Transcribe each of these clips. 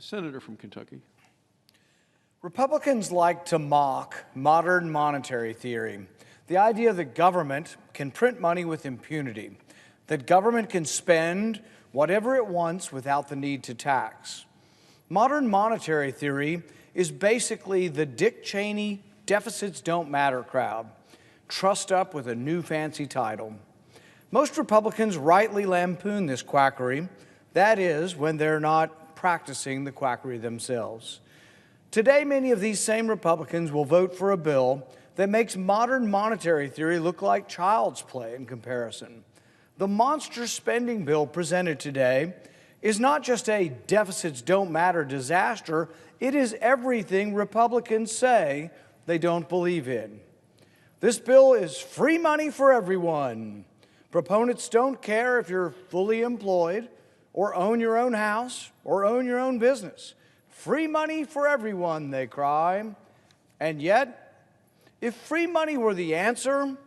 Senator from Kentucky. Republicans like to mock modern monetary theory, the idea that government can print money with impunity, that government can spend whatever it wants without the need to tax. Modern monetary theory is basically the Dick Cheney deficits don't matter crowd, trussed up with a new fancy title. Most Republicans rightly lampoon this quackery, that is, when they're not practicing the quackery themselves. Today, many of these same Republicans will vote for a bill that makes modern monetary theory look like child's play in comparison. The monstrous spending bill presented today is not just a deficits don't matter disaster, it is everything Republicans say they don't believe in. This bill is free money for everyone. Proponents don't care if you're fully employed or own your own house or own your own business. Free money for everyone, they cry. And yet, if free money were the answer,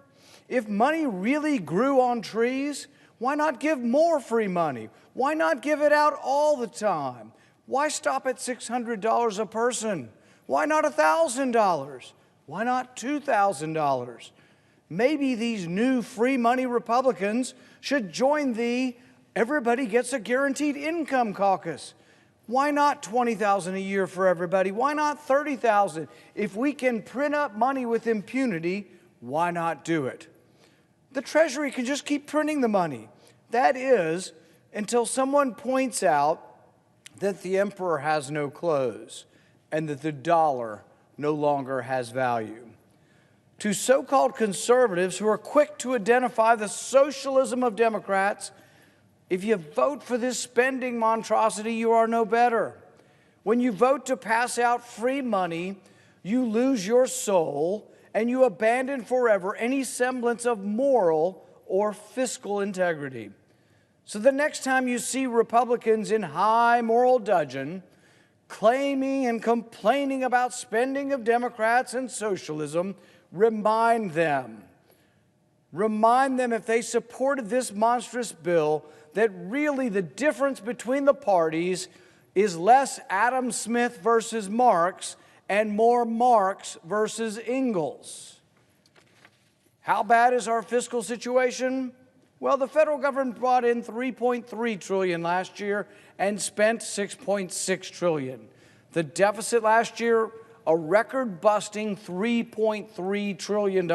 if money really grew on trees, why not give more free money? Why not give it out all the time? Why stop at $600 a person? Why not $1,000? Why not $2,000? Maybe these new free money Republicans should join the Everybody Gets a Guaranteed Income caucus. Why not $20,000 a year for everybody? Why not $30,000? If we can print up money with impunity, why not do it? The Treasury can just keep printing the money. That is, until someone points out that the emperor has no clothes and that the dollar no longer has value. To so-called conservatives who are quick to identify the socialism of Democrats, if you vote for this spending monstrosity, you are no better. When you vote to pass out free money, you lose your soul and you abandon forever any semblance of moral or fiscal integrity. So the next time you see Republicans in high moral dudgeon claiming and complaining about spending of Democrats and socialism, remind them if they supported this monstrous bill that really the difference between the parties is less Adam Smith versus Marx and more Marx versus Engels. How bad is our fiscal situation? Well, the federal government brought in $3.3 trillion last year and spent $6.6 trillion. The deficit last year, a record-busting $3.3 trillion.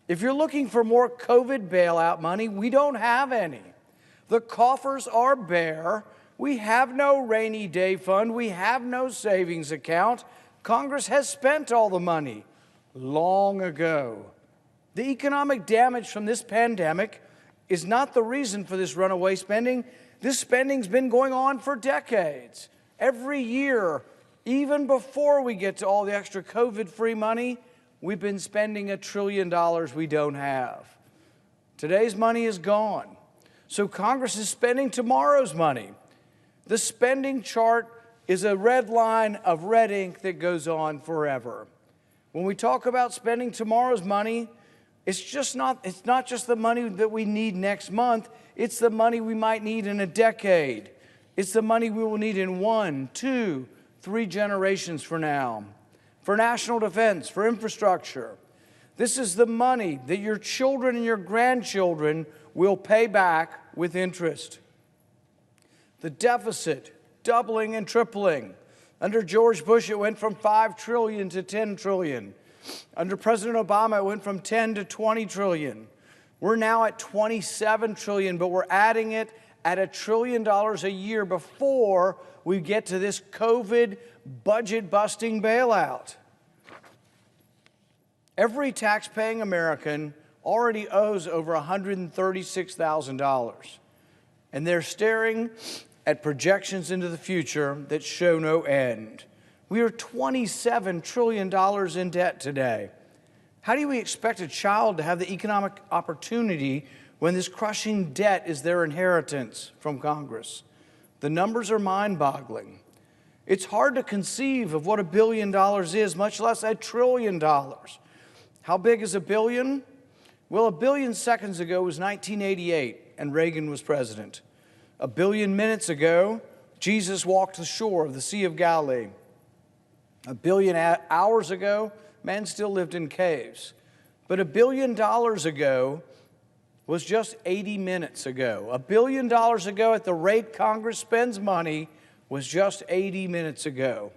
If you're looking for more COVID bailout money, we don't have any. The coffers are bare. We have no rainy day fund. We have no savings account. Congress has spent all the money long ago. The economic damage from this pandemic is not the reason for this runaway spending. This spending's been going on for decades. Every year, even before we get to all the extra COVID-free money, we've been spending $1 trillion we don't have. Today's money is gone. So Congress is spending tomorrow's money. The spending chart is a red line of red ink that goes on forever. When we talk about spending tomorrow's money, it's not just the money that we need next month, it's the money we might need in a decade. It's the money we will need in 1, 2, 3 generations from now. For national defense, for infrastructure. This is the money that your children and your grandchildren will pay back with interest. The deficit doubling and tripling. Under George Bush, it went from $5 trillion to $10 trillion. Under President Obama, it went from 10 to 20 trillion. We're now at 27 trillion, but we're adding it at $1 trillion a year before we get to this COVID budget-busting bailout. Every tax-paying American already owes over $136,000, and they're staring at projections into the future that show no end. We are $27 trillion in debt today. How do we expect a child to have the economic opportunity when this crushing debt is their inheritance from Congress? The numbers are mind-boggling. It's hard to conceive of what $1 billion is, much less $1 trillion. How big is $1 billion? Well, 1 billion seconds ago was 1988, and Reagan was president. 1 billion minutes ago, Jesus walked the shore of the Sea of Galilee. 1 billion hours ago, man still lived in caves. But $1 billion ago was just 80 minutes ago. $1 billion ago, at the rate Congress spends money, was just 80 minutes ago.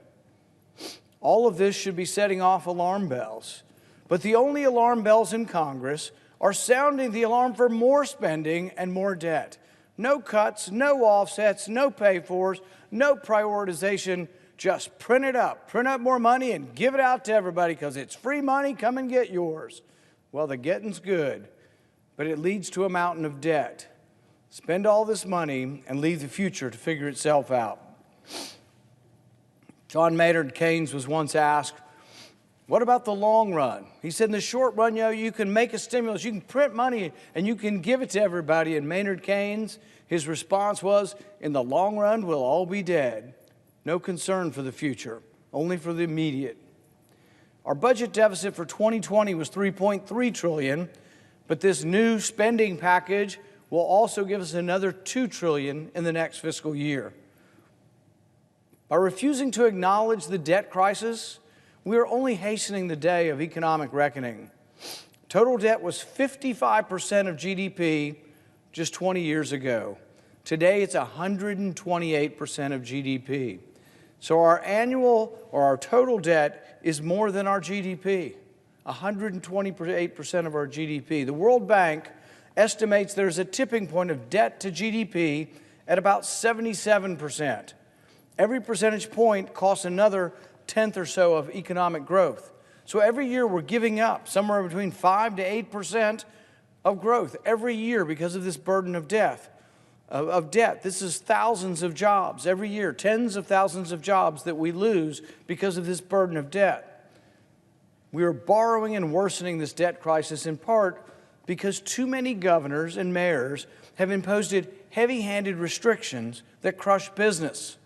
All of this should be setting off alarm bells. But the only alarm bells in Congress are sounding the alarm for more spending and more debt. No cuts, no offsets, no pay-fors, no prioritization. Just print up more money and give it out to everybody because it's free money, come and get yours. Well, the getting's good, but it leads to a mountain of debt. Spend all this money and leave the future to figure itself out. John Maynard Keynes was once asked, what about the long run? He said, in the short run, you can make a stimulus, you can print money, and you can give it to everybody. And Maynard Keynes, his response was, in the long run, we'll all be dead. No concern for the future, only for the immediate. Our budget deficit for 2020 was $3.3 trillion, but this new spending package will also give us another $2 trillion in the next fiscal year. By refusing to acknowledge the debt crisis, we are only hastening the day of economic reckoning. Total debt was 55% of GDP just 20 years ago. Today, it's 128% of GDP. So our total debt is more than our GDP, 128% of our GDP. The World Bank estimates there's a tipping point of debt to GDP at about 77%. Every percentage point costs another tenth or so of economic growth. So every year we're giving up somewhere between 5 to 8% of growth every year because of this burden of debt. This is thousands of jobs every year, tens of thousands of jobs that we lose because of this burden of debt. We are borrowing and worsening this debt crisis in part because too many governors and mayors have imposed heavy-handed restrictions that crush business.